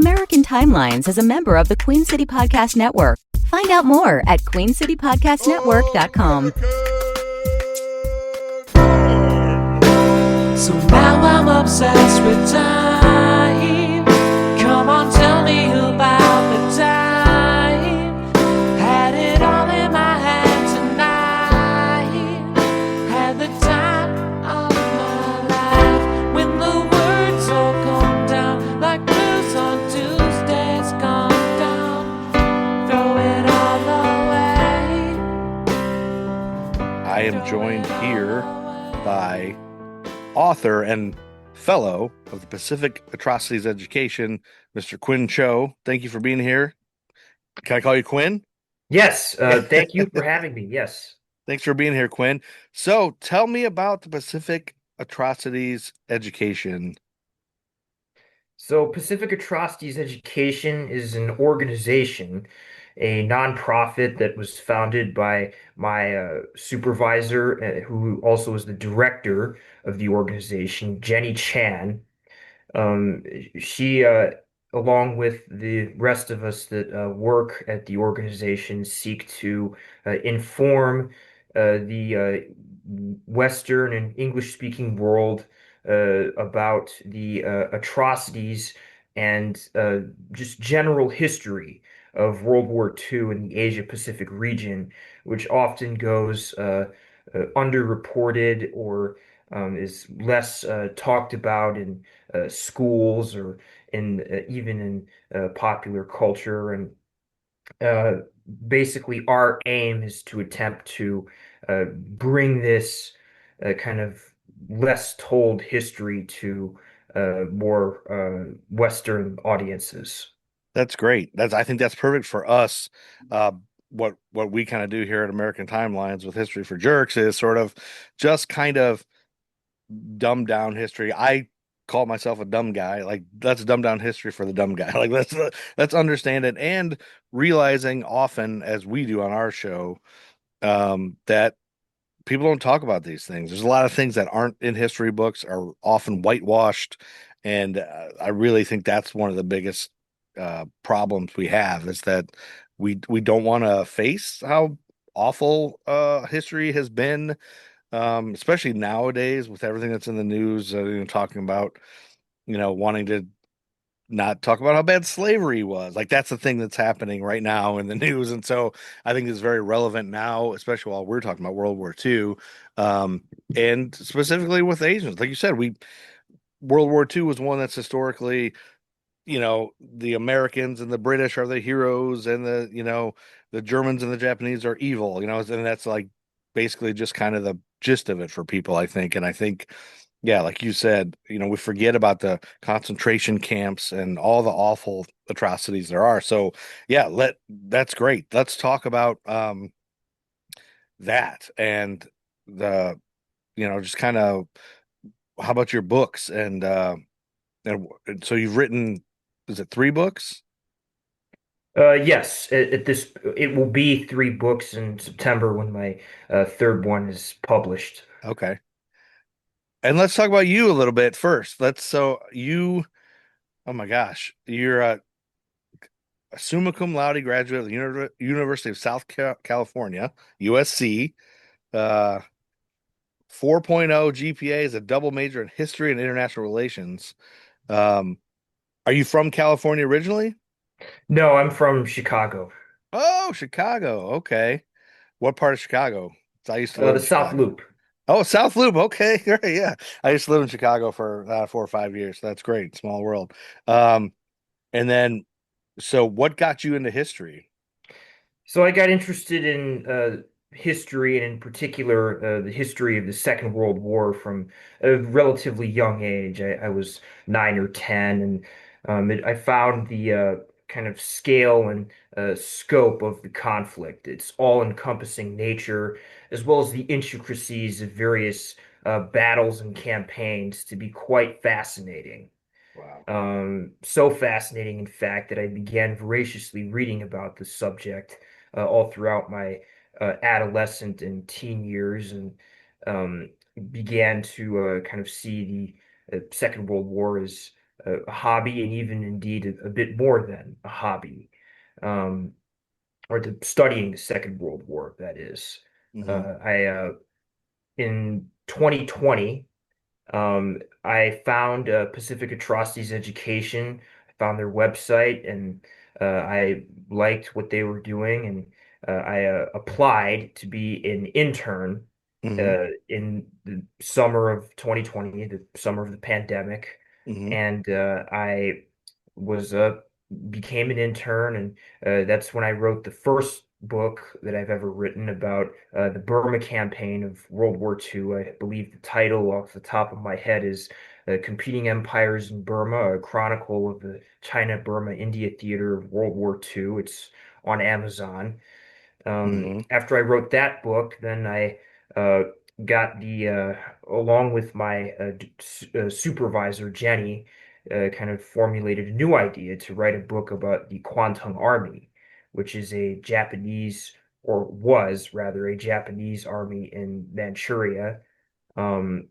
American Timelines is a member of the Queen City Podcast Network. Find out more at queencitypodcastnetwork.com. So now I'm obsessed with time. Come on, tell me about the time. Had it all in my hand tonight. Had the time of my life. When the words all come down like blues on Tuesdays gone down. Throw it all away. I am joined here by author and fellow of the Pacific Atrocities Education, Mr. Quin Cho. Thank you for being here. Can I call you Quin? Yes, thank you for having me. Yes. Thanks for being here, Quin. So tell me about the Pacific Atrocities Education. So Pacific Atrocities Education is an organization, a nonprofit that was founded by my supervisor, who also is the director of the organization, Jenny Chan. She, along with the rest of us that work at the organization, seek to inform the Western and English-speaking world about the atrocities and just general history of World War II in the Asia-Pacific region, which often goes underreported or is less talked about in schools or in even in popular culture. And uh, basically, our aim is to attempt to bring this kind of less told history to more Western audiences. That's great. I think that's perfect for us. What we kind of do here at American Timelines with History for Jerks is sort of just kind of dumb down history. I call myself a dumb guy. Like, let's dumb down history for the dumb guy. Like, let's understand it, and realizing often, as we do on our show, that people don't talk about these things. There's a lot of things that aren't in history books, are often whitewashed, and I really think that's one of the biggest problems we have, is that we don't want to face how awful history has been, especially nowadays with everything that's in the news, talking about, wanting to not talk about how bad slavery was. Like, that's the thing that's happening right now in the news. And so I think it's very relevant now, especially while we're talking about World War II, and specifically with Asians. Like you said, World War II was one that's historically, the Americans and the British are the heroes, and the Germans and the Japanese are evil, and that's like basically just kind of the gist of it for people, I think. And I think, yeah, like you said, we forget about the concentration camps and all the awful atrocities there are. So yeah, that's great. Let's talk about that, and the, just kind of, how about your books, and so you've written, is it 3 books? Yes, at this it will be 3 books in September when my third one is published. Okay. And let's talk about you a little bit first. So you, oh my gosh, you're a summa cum laude graduate of the University of South California, USC. Uh, 4.0 GPA, is a double major in history and international relations. Um, are you from California originally? No, I'm from Chicago, Oh, Chicago. Okay. What part of Chicago? I used to live the in South Chicago. Loop. Oh, South Loop. Okay. Great. Yeah. I used to live in Chicago for 4 or 5 years. So that's great. Small world. Um, and then, so what got you into history? So I got interested in history, and in particular the history of the Second World War from a relatively young age. I was 9 or 10, and I found the kind of scale and scope of the conflict, its all-encompassing nature, as well as the intricacies of various battles and campaigns, to be quite fascinating. Wow. So fascinating, in fact, that I began voraciously reading about the subject all throughout my adolescent and teen years, and um, began to kind of see the Second World War as a hobby, and even indeed a bit more than a hobby, um, or to studying the Second World War, that is. Hmm. I In 2020, I found Pacific Atrocities Education. I found their website, and I liked what they were doing, and I applied to be an intern Hmm. in the summer of 2020, the summer of the pandemic, Hmm. and I was became an intern, and that's when I wrote the first book that I've ever written about the Burma campaign of World War II. I believe the title off the top of my head is Competing Empires in Burma, a chronicle of the China-Burma-India theater of World War II. It's on Amazon. Hmm. After I wrote that book, then I uh, got along with my supervisor, Jenny, kind of formulated a new idea to write a book about the Kwantung Army, which is a Japanese, or was rather, a Japanese army in Manchuria. Um,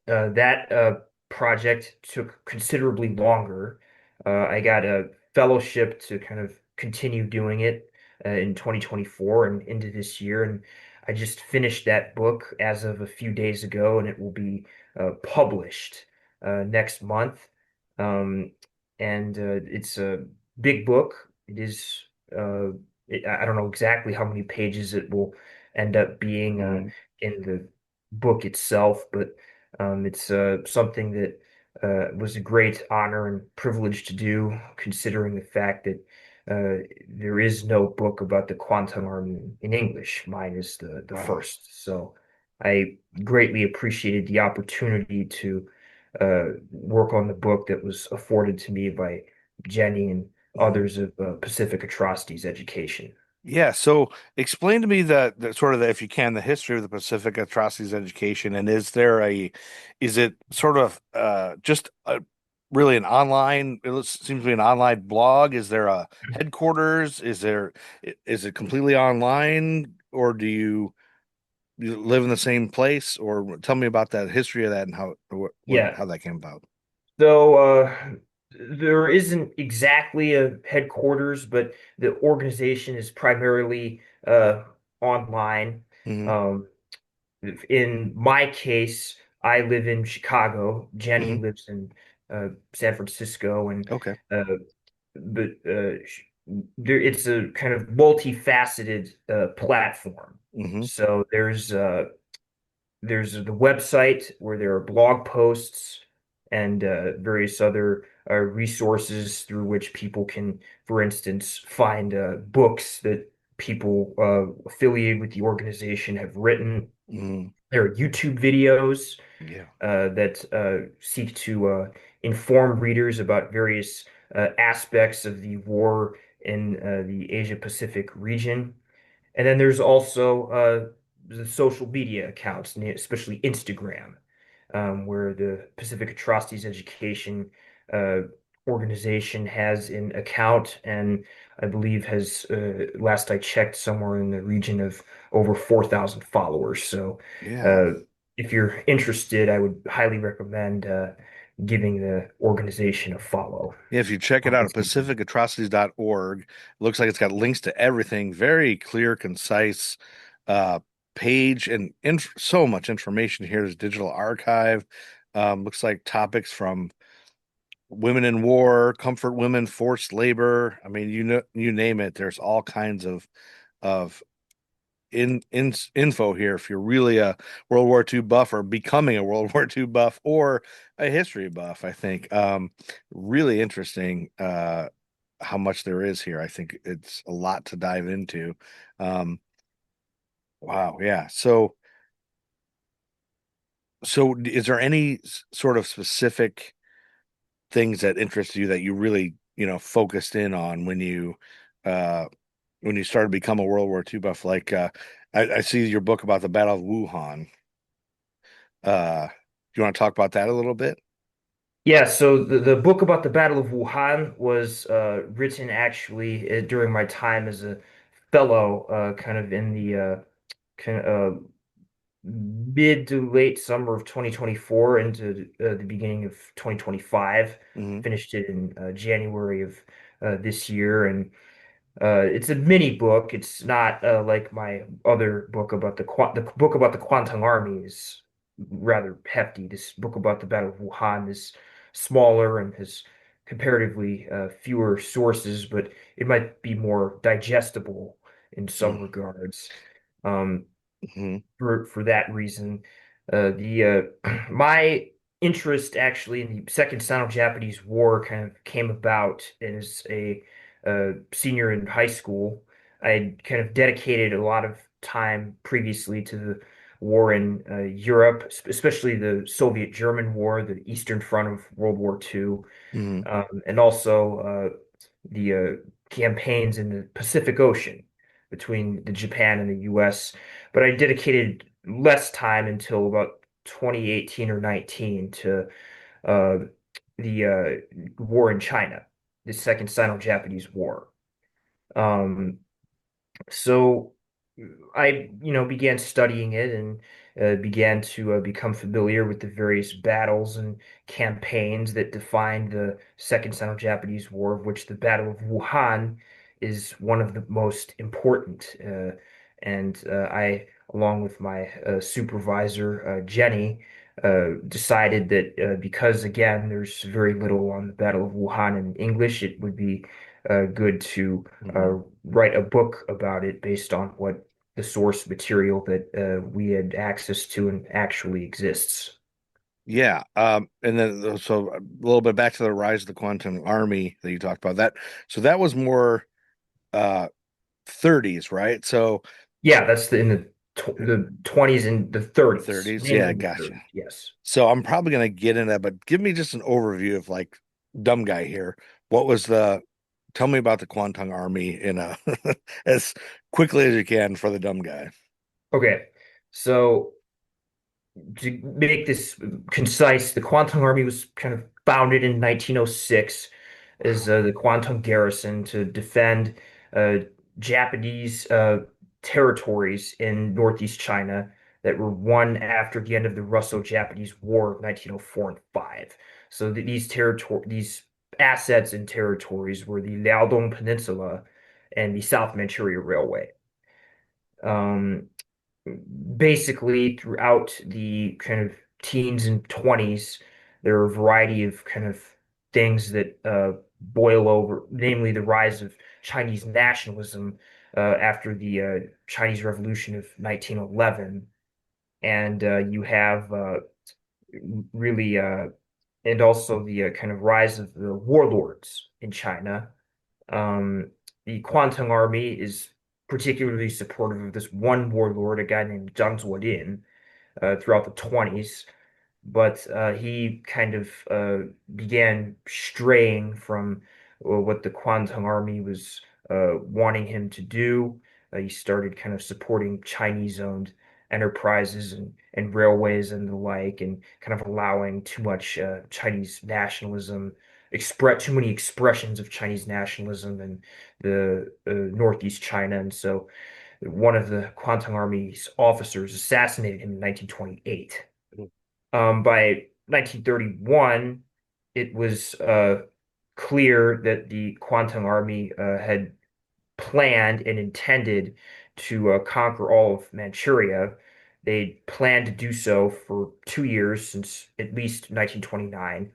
that project took considerably longer. I got a fellowship to kind of continue doing it in 2024 and into this year. And I just finished that book as of a few days ago, and it will be published next month. Um, and it's a big book. It is, I don't know exactly how many pages it will end up being Hmm. in the book itself, but it's something that was a great honor and privilege to do, considering the fact that there is no book about the Quantum Army in English. Mine is the Wow. first. So I greatly appreciated the opportunity to work on the book that was afforded to me by Jenny and Mhm. others of Pacific Atrocities Education. Yeah, so explain to me the sort of the, if you can, the history of the Pacific Atrocities Education, and is it sort of just really an online? Seems to be an online blog. Is there a headquarters? Is it completely online, or you live in the same place? Or tell me about that history of that and Yeah, how that came about. though there isn't exactly a headquarters, but the organization is primarily online. Hmm. Um, in my case, I live in Chicago. Jenny Hmm. lives in San Francisco, and Okay. uh, but it's a kind of multifaceted platform. Hmm. So there's the website where there are blog posts and various other resources through which people can, for instance, find books that people affiliated with the organization have written. Hmm. There are YouTube videos Yeah. that seek to inform readers about various aspects of the war in the Asia Pacific region. And then there's also the social media accounts, especially Instagram, where the Pacific Atrocities Education uh, organization has an account, and I believe has, last I checked, somewhere in the region of over 4,000 followers. So Yeah. uh, if you're interested, I would highly recommend giving the organization a follow Yeah, if you check it on out at Instagram. pacificatrocities.org, it looks like it's got links to everything, very clear, concise uh, page, and so much information here. There's digital archive. Looks like topics from women in war, comfort women, forced labor. I mean, you name it. There's all kinds of info here. If you're really a World War II buff or becoming a World War II buff or a history buff, I think really interesting. How much there is here. I think it's a lot to dive into. Um, wow, yeah. So is there any sort of specific things that interest you that you really, focused in on uh when you started to become a World War II buff? Like I see your book about the Battle of Wuhan. Do you want to talk about that a little bit? Yeah, so the book about the Battle of Wuhan was written actually during my time as a fellow, kind of in the kind of mid to late summer of 2024 into the beginning of 2025. Hmm. Finished it in January of this year, and it's a mini book. It's not like my other book about the book about the Quantum Army is rather hefty. This book about the Battle of Wuhan is smaller and has comparatively fewer sources, but it might be more digestible in some regards. Um, Hmm. for that reason. The My interest actually in the Second Sino-Japanese War kind of came about as a senior in high school. I had kind of dedicated a lot of time previously to the war in Europe, especially the Soviet-German War, the Eastern Front of World War II, Hmm. and also the campaigns in the Pacific Ocean between the Japan and the US. But I dedicated less time until about 2018 or 19 to uh, the war in China, the Second Sino-Japanese War. Um, so I began studying it and began to become familiar with the various battles and campaigns that defined the Second Sino-Japanese War, of which the Battle of Wuhan is one of the most important. Along with my supervisor, Jenny, decided that because, again, there's very little on the Battle of Wuhan in English, it would be good to Hmm. write a book about it based on what the source material that we had access to and actually exists. Yeah. And then so a little bit back to the rise of the Quantum Army that you talked about. That so that was more uh 30s, right? So Yeah, that's the 20s and the 30s, 30s, yeah, mainly the gotcha. 30s. Yes. So I'm probably gonna get into that, but give me just an overview of like dumb guy here. What was the tell me about the Kwantung Army in a as quickly as you can for the dumb guy. Okay. So to make this concise, the Kwantung Army was kind of founded in 1906 as the Kwantung Garrison to defend uh, Japanese territories in northeast China that were won after the end of the Russo-Japanese War of 1904 and 5. So these assets and territories were the Liaodong Peninsula and the South Manchuria Railway. Um, Basically throughout the kind of teens and 20s, there are a variety of kind of things that boil over, namely the rise of Chinese nationalism after the Chinese Revolution of 1911. And you have really, and also the kind of rise of the warlords in China. um, the Kwantung Army is particularly supportive of this one warlord, a guy named Zhang Zuolin, throughout the 20s, but he kind of began straying from what the Kwantung Army was wanting him to do. He started kind of supporting Chinese-owned enterprises and railways and the like, and kind of allowing too much Chinese nationalism, express too many expressions of Chinese nationalism in the Northeast China. And so one of the Kwantung Army's officers assassinated him in 1928. By 1931, it was clear that the Kwantung Army had planned and intended to conquer all of Manchuria. They planned to do so for 2 years since at least 1929.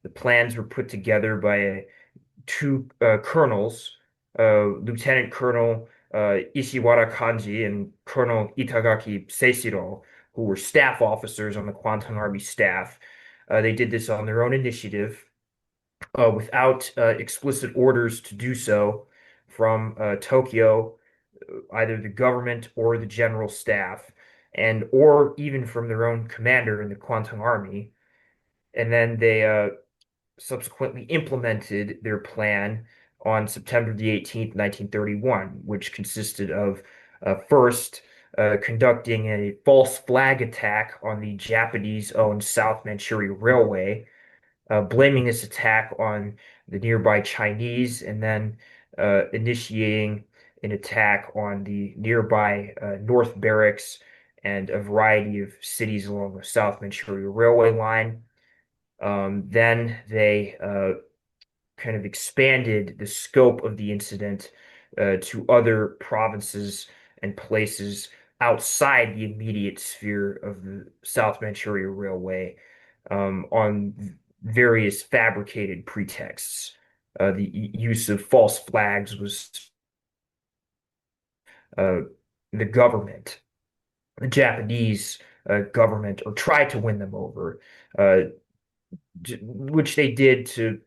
The plans were put together by two colonels, Lieutenant Colonel Ishiwara Kanji and Colonel Itagaki Seishiro, who were staff officers on the Kwantung Army staff. They did this on their own initiative, without explicit orders to do so from Tokyo, either the government or the general staff, and or even from their own commander in the Kwantung Army. And then they subsequently implemented their plan on September the 18th, 1931, which consisted of first conducting a false flag attack on the Japanese-owned South Manchuria Railway, blaming this attack on the nearby Chinese, and then initiating an attack on the nearby North Barracks and a variety of cities along the South Manchuria Railway line. Then they kind of expanded the scope of the incident to other provinces and places outside the immediate sphere of the South Manchuria Railway on various fabricated pretexts. The use of false flags was uh, the government, the Japanese government, or tried to win them over, uh, which they did to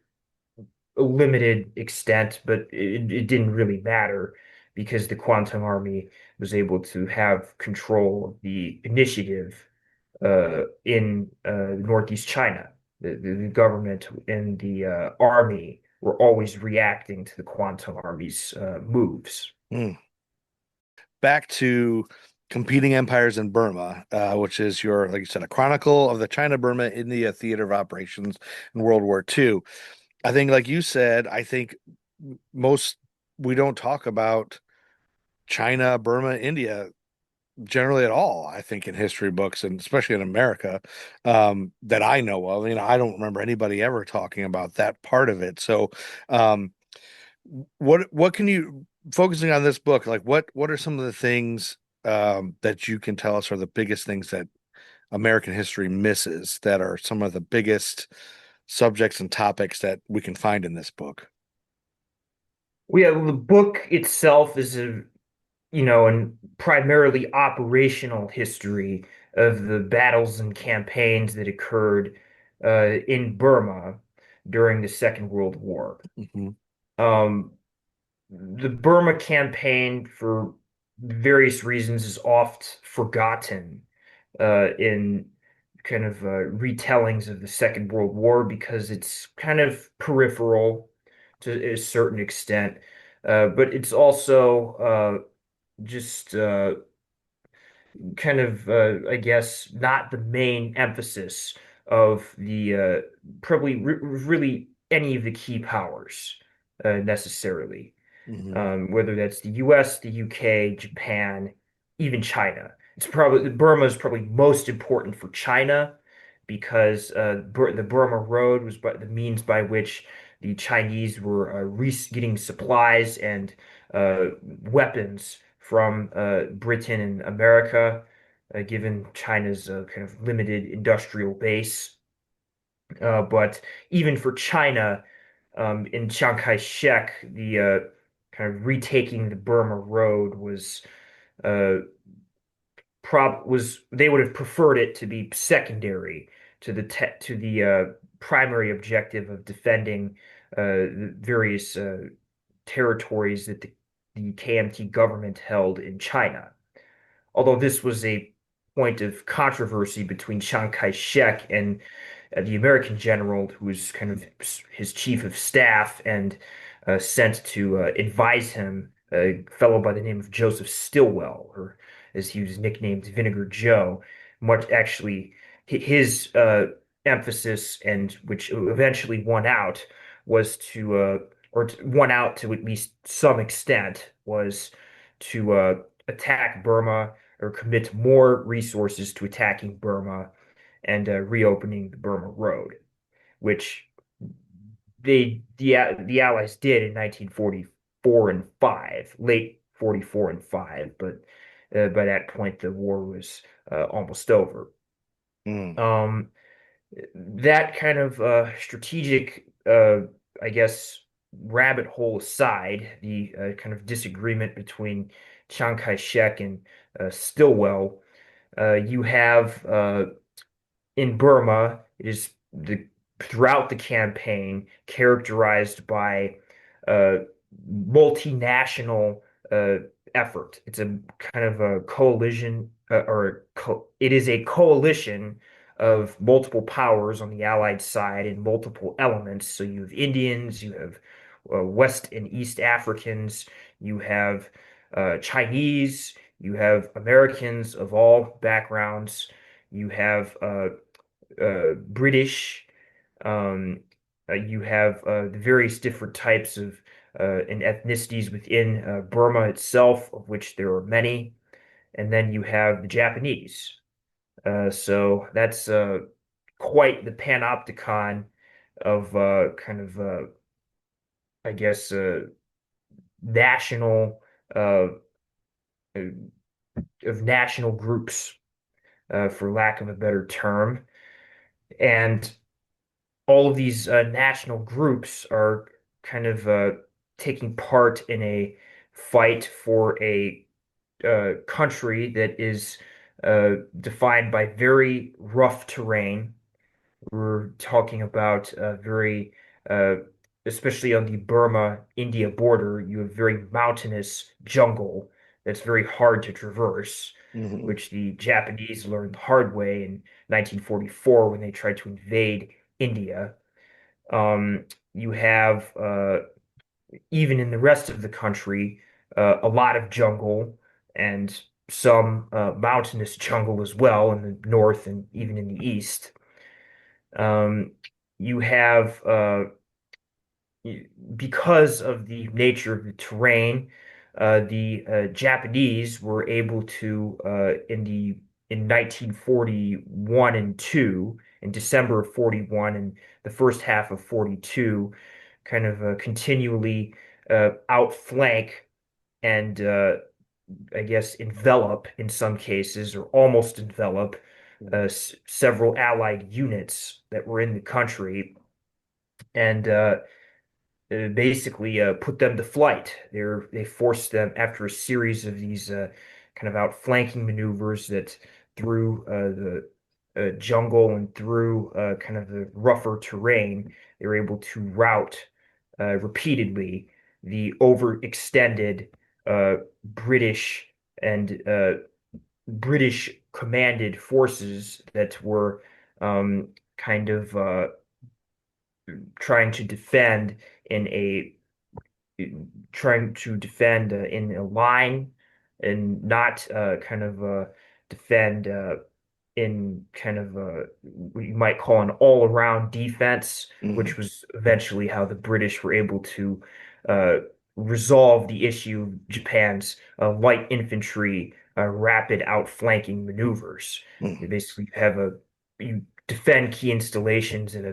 a limited extent, but it didn't really matter because the Kwantung Army was able to have control of the initiative in Northeast China. The government and the army were always reacting to the Kwantung Army's moves. Mm. Back to competing empires in Burma, which is your, like you said, a chronicle of the China-Burma India theater of operations in World War II. I think, like you said, I think most we don't talk about China, Burma, India generally at all. I think in history books and especially in America, that I know of. I don't remember anybody ever talking about that part of it. So, um, what can you focusing on this book? Like, what are some of the things that you can tell us are the biggest things that American history misses that are some of the biggest subjects and topics that we can find in this book? Well, yeah, the book itself is and primarily operational history of the battles and campaigns that occurred in Burma during the Second World War. Hmm. Um, the Burma campaign, for various reasons, is oft forgotten in kind of retellings of the Second World War because it's kind of peripheral to a certain extent. But it's also just kind of, I guess, not the main emphasis of the probably really any of the key powers necessarily, Hmm. whether that's the US, the UK, Japan, even China. It's probably Burma is probably most important for China because the Burma Road was the means by which the Chinese were getting supplies and weapons from Britain and America, given China's kind of limited industrial base. But even for China, in Chiang Kai-shek, the kind of retaking the Burma Road uh, was they would have preferred it to be secondary to the primary objective of defending the various territories that the KMT government held in China. Although this was a point of controversy between Chiang Kai-shek and the American general, who was kind of his chief of staff and sent to advise him, a fellow by the name of Joseph Stilwell, or as he was nicknamed, Vinegar Joe. Much actually, his emphasis, and which eventually won out, was won out to at least some extent, was to attack Burma or commit more resources to attacking Burma and reopening the Burma Road, which the Allies did in 1944 and 5, late 44 and 5, but by that point the war was almost over. Mm. Um, that kind of strategic, I guess, rabbit hole aside, the kind of disagreement between Chiang Kai-shek and Stilwell, you have in Burma, it is throughout the campaign characterized by uh, multinational uh, effort. It's a kind of a coalition, it is a coalition of multiple powers on the Allied side and multiple elements. So you have Indians, you have West and East Africans, you have Chinese, you have Americans of all backgrounds, you have British. You have the various different types of and ethnicities within Burma itself, of which there are many. and then you have the Japanese. So that's quite the panopticon of kind of I guess national uh, uh, of national groups, for lack of a better term, and all of these national groups are kind of taking part in a fight for a country that is defined by very rough terrain. We're talking about very, uh, especially on the Burma-India border, you have very mountainous jungle that's very hard to traverse, Hmm. which the Japanese learned the hard way in 1944 when they tried to invade India. You have even in the rest of the country a lot of jungle and some mountainous jungle as well in the north and even in the east. Um, you have because of the nature of the terrain, the Japanese were able to in 1941 and 2, in December of 41 and the first half of 42, kind of continually outflank and I guess envelop in some cases, or almost envelop several Allied units that were in the country, and basically put them to flight. They forced them after a series of these kind of outflanking maneuvers that through the jungle and through kind of the rougher terrain, they were able to rout repeatedly the overextended British and British commanded forces that were kind of trying to defend in a in a line and not kind of defend in kind of what you might call an all-around defense, Hmm. which was eventually how the British were able to uh, resolve the issue of Japan's light infantry rapid outflanking maneuvers. They Hmm. basically have a you defend key installations in a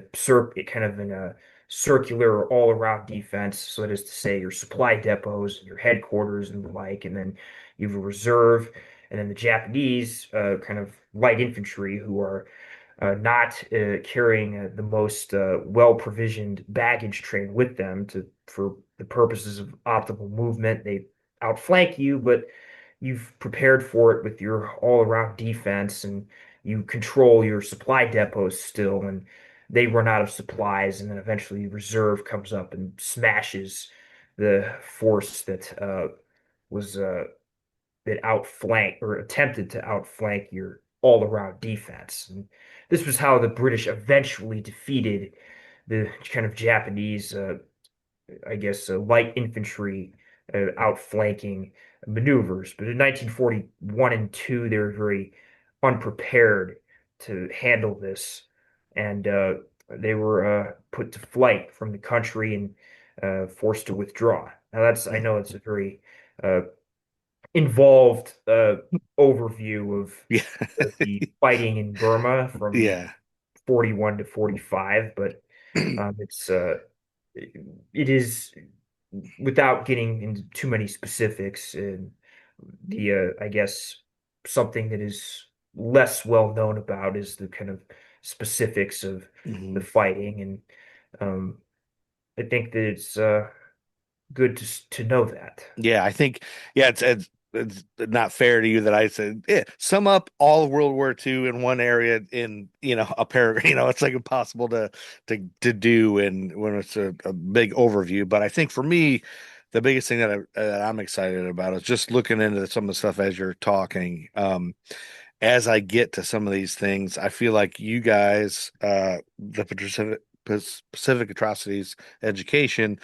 kind of in a circular all-around defense. So that is to say, your supply depots, your headquarters, and the like, and then you have a reserve, and then the Japanese kind of light infantry who are not carrying the most well-provisioned baggage train with them to for the purposes of optimal movement. They outflank you, but you've prepared for it with your all-around defense, and you control your supply depots still, and they run out of supplies, and then eventually reserve comes up and smashes the force that was that outflanked or attempted to outflank your all-around defense. And this was how the British eventually defeated the kind of Japanese I guess, light infantry outflanking maneuvers. But in 1941 and 2, they were very unprepared to handle this, and they were put to flight from the country and forced to withdraw. Now, I know it's a very uh, involved overview Yeah. of the fighting in Burma from Yeah. 41 to 45, but it's it is without getting into too many specifics, the I guess something that is less well known about is the kind of specifics of the Hmm. fighting, and um, I think that it's good to know that. Yeah, I think yeah, it's not fair to you that I said sum up all of World War II in one area in a paragraph. It's like impossible to do and when it's a big overview. But I think for me, the biggest thing that I'm excited about is just looking into some of the stuff as you're talking. As I get to some of these things, I feel like you guys, the Pacific Atrocities Education,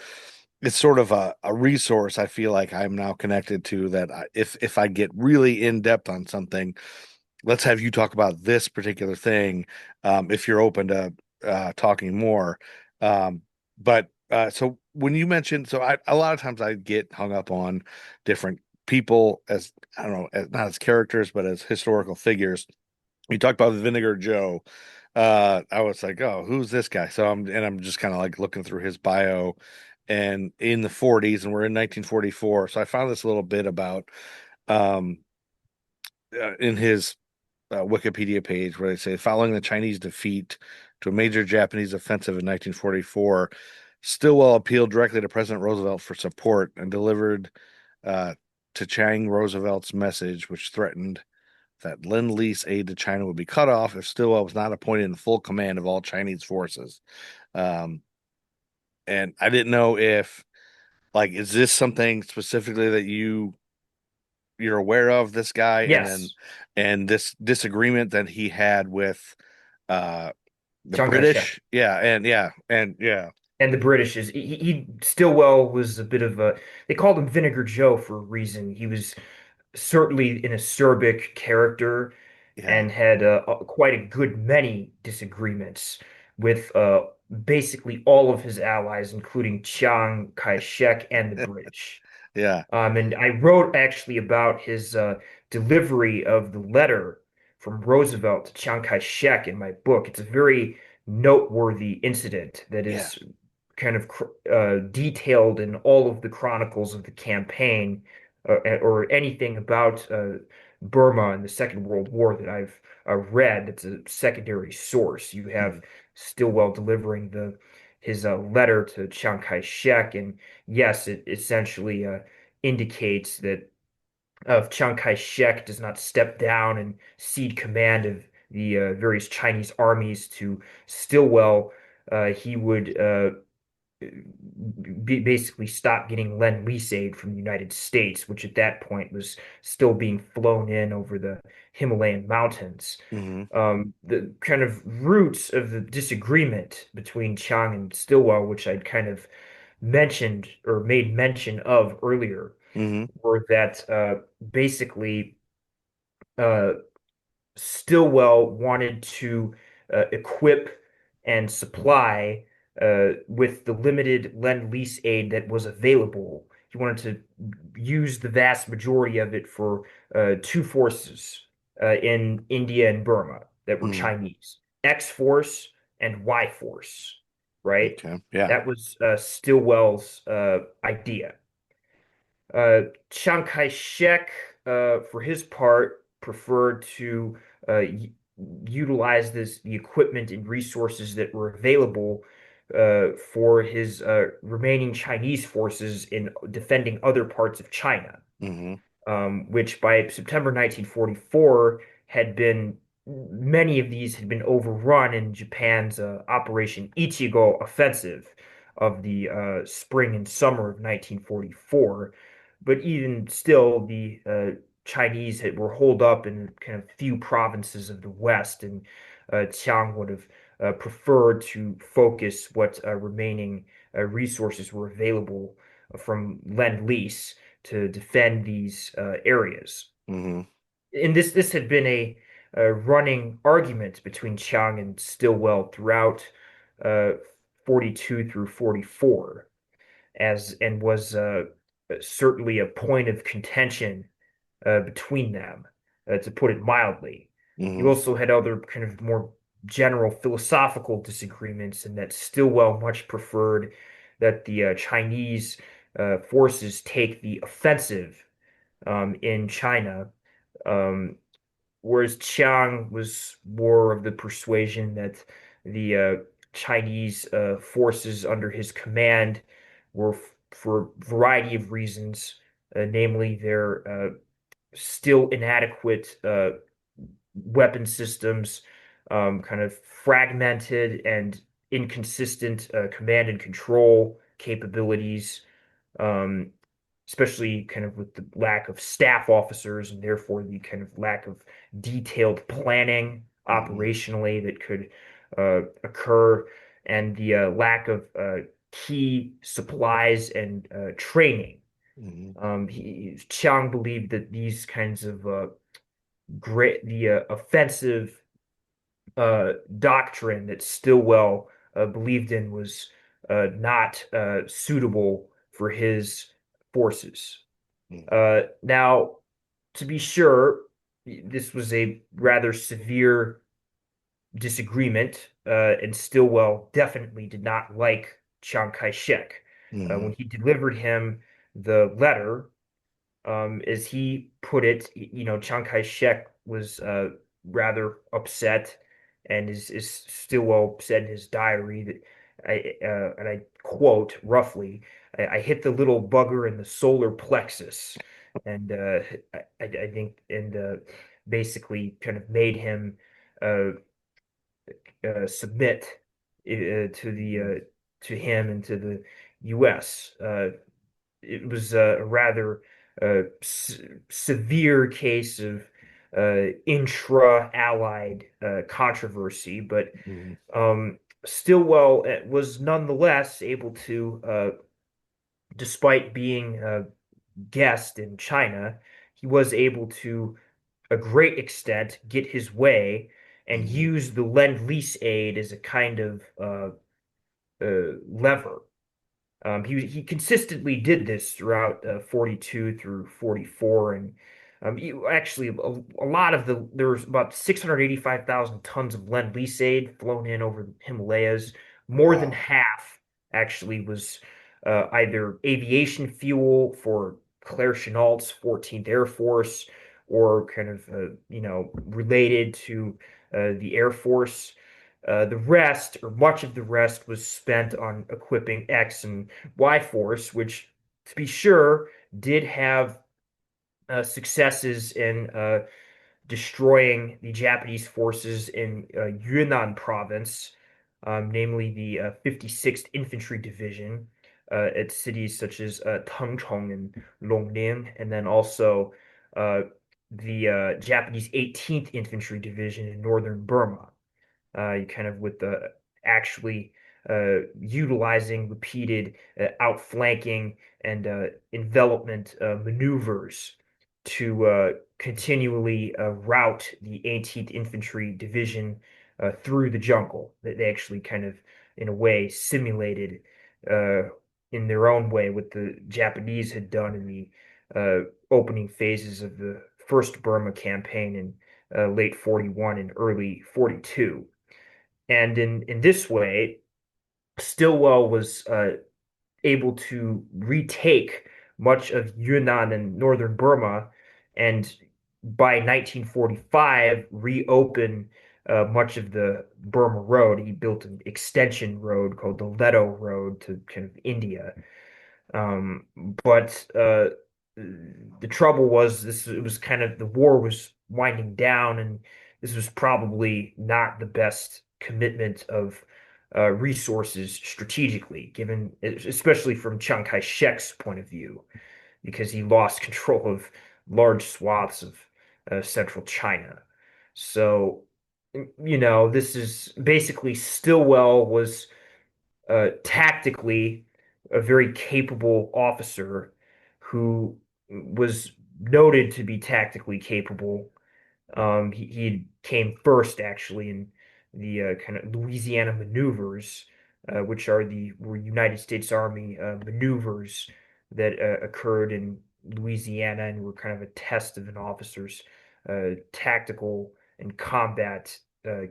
it's sort of a resource I feel like I'm now connected to that if I get really in depth on something, let's have you talk about this particular thing, if you're open to talking more. Um, but so when you mentioned, so a lot of times I get hung up on different people as I don't know, as, not as characters, but as historical figures. You talked about Vinegar Joe. I was like, oh, who's this guy? I'm just kind of like looking through his bio, and in the 40s, and we're in 1944. So I found this little bit about um in his Wikipedia page where they say following the Chinese defeat to a major Japanese offensive in 1944, Stilwell appealed directly to President Roosevelt for support and delivered uh, to Chiang Roosevelt's message, which threatened that Lend-Lease aid to China would be cut off if Stilwell was not appointed in full command of all Chinese forces. Um, and I didn't know if, like, is this something specifically that you're aware of this guy, Yes, and this disagreement that he had with uh the Chiang Kai-shek. British, yeah. And the British is he Stillwell was a bit of a they called him Vinegar Joe for a reason. He was certainly an acerbic character Yeah. and had quite a good many disagreements with basically all of his allies, including Chiang Kai-shek and the British. Yeah. And I wrote actually about his delivery of the letter from Roosevelt to Chiang Kai-shek in my book. It's a very noteworthy incident that Yeah. is kind of detailed in all of the chronicles of the campaign or anything about Burma in the Second World War that I've read. That's a secondary source. You have Mhm. Stilwell delivering the his letter to Chiang Kai-shek, and yes, it essentially indicates that if Chiang Kai-shek does not step down and cede command of the various Chinese armies to Stilwell, he would basically stop getting Lend-Lease aid from the United States, which at that point was still being flown in over the Himalayan mountains. Mhm. The kind of roots of the disagreement between Chiang and Stilwell, which I'd kind of mentioned or made mention of earlier, Mhm. were that basically uh, Stillwell wanted to equip and supply with the limited Lend-Lease aid that was available. He wanted to use the vast majority of it for two forces in India and Burma that were Mhm. Chinese, X Force and Y Force, right? Okay. Yeah. That was Stillwell's idea. Chiang Kai-shek, for his part, preferred to utilize the equipment and resources that were available for his remaining Chinese forces in defending other parts of China, Mhm. which by September 1944 had been many of these had been overrun in Japan's Operation Ichigo offensive of the spring and summer of 1944. But even still, the Chinese were holed up in kind of few provinces of the West, and Chiang would have preferred to focus what remaining resources were available from Lend-Lease to defend these areas. Mhm. And this had been a running argument between Chiang and Stilwell throughout uh, 42 through 44, as and was certainly a point of contention between them, to put it mildly. You Mhm. also had other kind of more general philosophical disagreements, in that Stilwell much preferred that the Chinese forces take the offensive in China, um, whereas Chiang was more of the persuasion that the Chinese forces under his command were, for a variety of reasons, namely their still inadequate weapon systems, kind of fragmented and inconsistent command and control capabilities, um, especially kind of with the lack of staff officers and therefore the kind of lack of detailed planning Mhm. operationally that could occur, and the lack of key supplies and training. Mhm. Chiang believed that these kinds of great the offensive doctrine that Stilwell believed in was not suitable for his forces. Mm. Now, to be sure, this was a rather severe disagreement, and Stilwell definitely did not like Chiang Kai-shek. Mhm. When he delivered him the letter, as he put it, Chiang Kai-shek was rather upset, and is Stilwell said in his diary that and I quote roughly, I hit the little bugger in the solar plexus, and I think, and basically kind of made him uh, submit to him and to the U.S. It was a rather severe case of intra-allied controversy, but Mhm. Stilwell was nonetheless able to, despite being a guest in China, he was able to a great extent get his way and Mhm. use the Lend-Lease aid as a kind of lever. He consistently did this throughout 42 through 44, and actually a lot of there was about 685,000 tons of Lend-Lease aid flown in over the Himalayas. More than Wow. half actually was either aviation fuel for Claire Chennault's 14th Air Force, or kind of related to the Air Force. The rest, or much of the rest, was spent on equipping X and Y Force, which, to be sure, did have successes in destroying the Japanese forces in Yunnan province, namely the 56th Infantry Division, at cities such as Tengchong and Longning, and then also uh, the Japanese 18th Infantry Division in northern Burma, kind of with the actually utilizing repeated outflanking and envelopment maneuvers to continually route the 18th Infantry Division through the jungle. That they actually kind of, in a way, simulated uh, in their own way what the Japanese had done in the opening phases of the First Burma campaign in late 41 and early 42. And in this way, Stilwell was able to retake much of Yunnan and northern Burma, and by 1945 reopen much of the Burma Road. He built an extension road called the Leto Road to kind of India. But the trouble was, this it was kind of, the war was winding down, and this was probably not the best commitment of resources strategically, given especially from Chiang Kai-shek's point of view, because he lost control of large swaths of central China. So, this is basically, Stilwell was tactically a very capable officer who was noted to be tactically capable. He came first actually in the kind of Louisiana maneuvers, which are the were United States Army maneuvers that occurred in Louisiana and were kind of a test of an officer's tactical and combat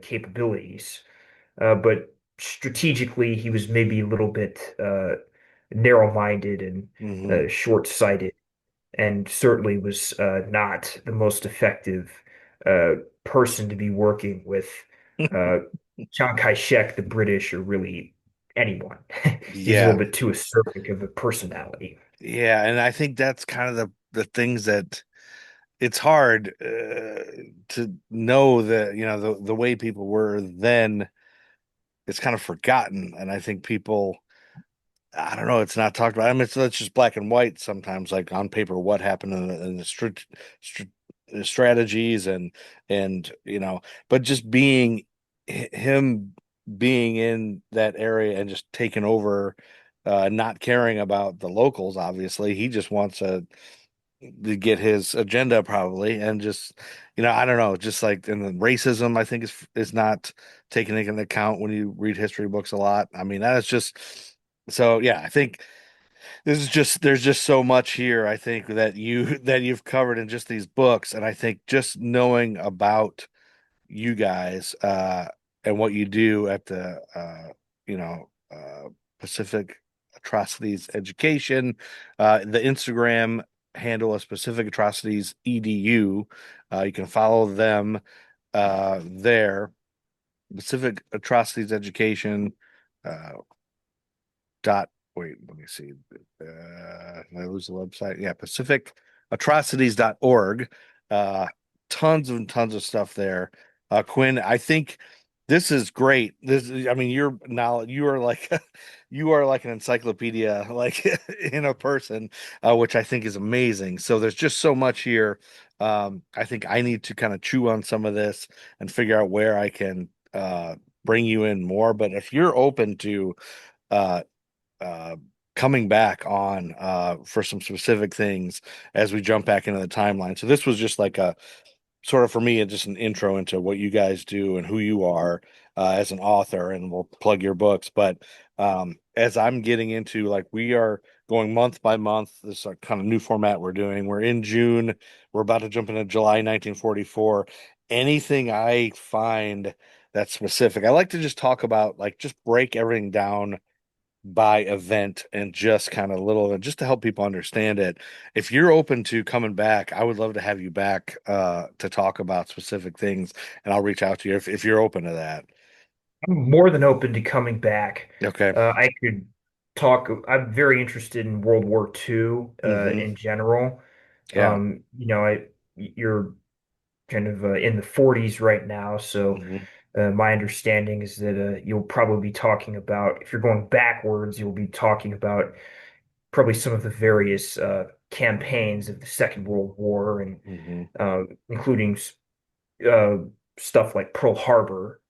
capabilities. But strategically, he was maybe a little bit narrow-minded and Mhm. short-sighted, and certainly was not the most effective uh, person to be working with uh, Chiang Kai-shek, the British, or really anyone. He's a little Yeah. bit too acerbic of a personality. Yeah, and I think that's kind of the things that it's hard to know that, the way people were then, it's kind of forgotten. And I think people, I don't know, it's not talked about. I mean, it's just black and white sometimes, like on paper, what happened in the str strategies and but just him being in that area and just taking over, not caring about the locals. Obviously, he just wants to get his agenda probably, and just I don't know, just like, and the racism I think is not taken into account when you read history books a lot. I mean, that is just so, yeah, I think there's just so much here, I think, that you've covered in just these books. And I think just knowing about you guys and what you do at the you know Pacific Atrocities Education, the Instagram handle is Pacific Atrocities EDU. You can follow them there. Pacific Atrocities Education. Dot wait, let me see. Did I lose the website? Yeah, pacificatrocities.org. Tons and tons of stuff there. Quinn, I think this is great. I mean, you're now you are like you are like an encyclopedia, like in a person, which I think is amazing. So there's just so much here. I think I need to kind of chew on some of this and figure out where I can bring you in more. But if you're open to uh uh, coming back on for some specific things as we jump back into the timeline. So this was just like a sort of for me, just an intro into what you guys do and who you are as an author, and we'll plug your books. But as I'm getting into like we are going month by month, this kind of new format we're doing. We're in June. We're about to jump into July 1944. Anything I find that's specific, I like to just talk about, like, just break everything down by event and just kind of little just to help people understand it. If you're open to coming back, I would love to have you back to talk about specific things, and I'll reach out to you if you're open to that. I'm more than open to coming back. Okay. I could talk. I'm very interested in World War II Hmm. in general. Yeah. You're kind of in the 40s right now, so Hmm. my understanding is that you'll probably be talking about, if you're going backwards, you'll be talking about probably some of the various campaigns of the Second World War, and Hmm. including uh, stuff like Pearl Harbor.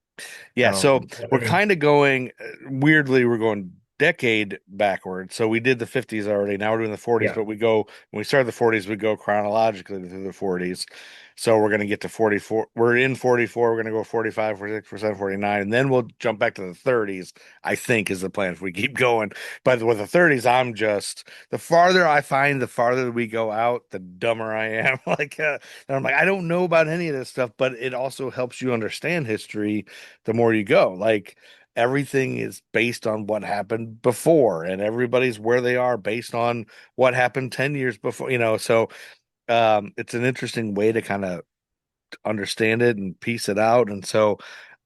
Yeah, so I we're mean, kind of going weirdly, we're going decade backward. So we did the 50s already. Now we're doing the 40s, yeah. but we go when we start the 40s, we go chronologically through the 40s. So we're going to get to 44. We're in 44. We're going to go 45, 46%, 49, and then we'll jump back to the 30s, I think is the plan if we keep going. But with the 30s, I'm just the farther I find, the farther we go out, the dumber I am. And I'm like, I don't know about any of this stuff, but it also helps you understand history the more you go. Like everything is based on what happened before, and everybody's where they are based on what happened 10 years before, so it's an interesting way to kind of understand it and piece it out. And so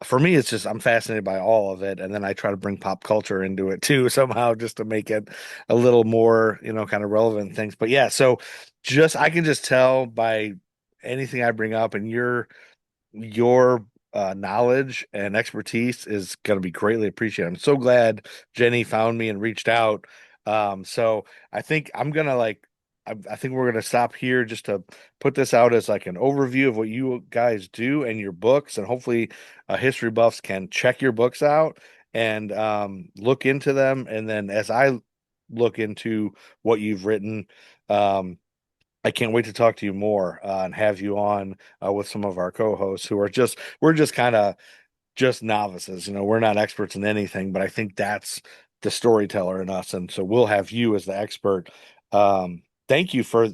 for me, it's just I'm fascinated by all of it, and then I try to bring pop culture into it too somehow, just to make it a little more, kind of relevant things. But yeah, so just I can just tell by anything I bring up, and your knowledge and expertise is going to be greatly appreciated. I'm so glad Jenny found me and reached out. So I think I'm gonna I think we're gonna stop here just to put this out as like an overview of what you guys do and your books, and hopefully history buffs can check your books out and look into them. And then as I look into what you've written, I can't wait to talk to you more and have you on with some of our co-hosts who are we're just kind of just novices. We're not experts in anything, but I think that's the storyteller in us. And so we'll have you as the expert. Thank you for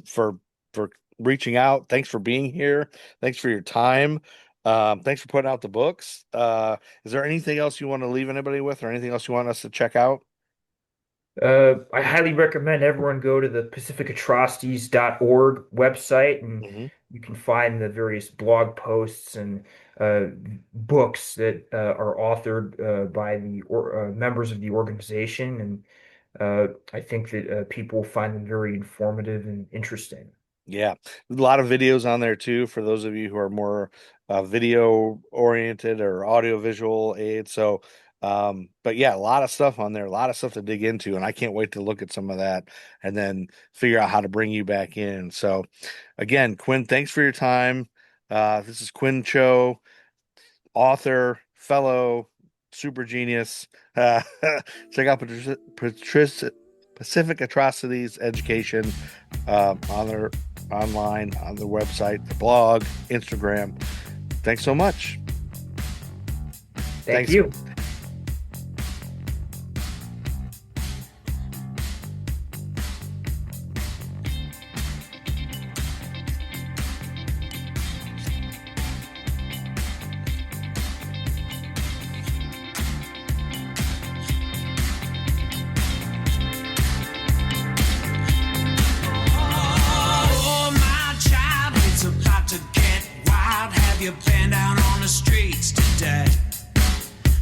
reaching out. Thanks for being here. Thanks for your time. Thanks for putting out the books. Is there anything else you want to leave anybody with, or anything else you want us to check out? I highly recommend everyone go to the pacificatrocities.org website, and Hmm. you can find the various blog posts and uh, books that are authored by the members of the organization. And I think that people will find them very informative and interesting. Yeah, a lot of videos on there too for those of you who are more video oriented or audio visual aids. So, but yeah, a lot of stuff on there, a lot of stuff to dig into, and I can't wait to look at some of that and then figure out how to bring you back in. So, again, Quinn, thanks for your time. This is Quin Cho, author, fellow, super genius. Check out Pacific Atrocities Education on their online, on their website, the blog, Instagram. Thanks so much. Thank Thanks. you.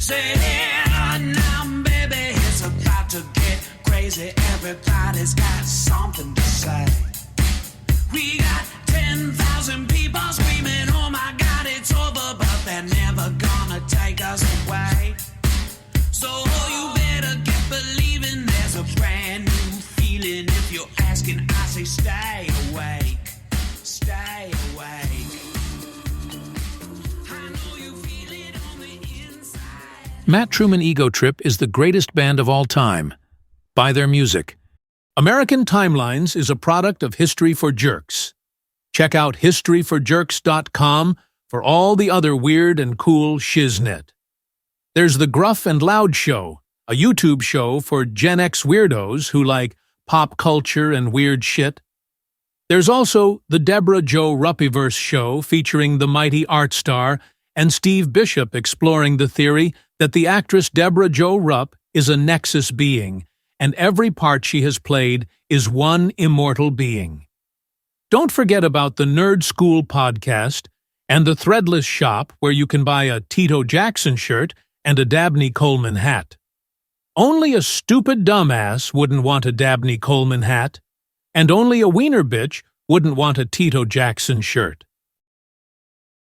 Say, yeah, now, baby, it's about to get crazy. Everybody's got something to say. We got 10,000 people screaming, oh my God, it's over, but they're never gonna take us away. So you better get believing there's a brand new feeling. If you're asking, I say stay awake, stay awake. I know you feel it on the inside. Matt Truman Ego Trip is the greatest band of all time. Buy their music. American Timelines is a product of History for Jerks. Check out historyforjerks.com for all the other weird and cool shiznit. There's the Gruff and Loud Show, a YouTube show for Gen X weirdos who like pop culture and weird shit. There's also the Deborah Jo Ruppyverse show featuring the mighty art star and Steve Bishop exploring the theory that the actress Deborah Jo Rupp is a nexus being, and every part she has played is one immortal being. Don't forget about the Nerd School podcast and the Threadless shop where you can buy a Tito Jackson shirt and a Dabney Coleman hat. Only a stupid dumbass wouldn't want a Dabney Coleman hat, and only a wiener bitch wouldn't want a Tito Jackson shirt.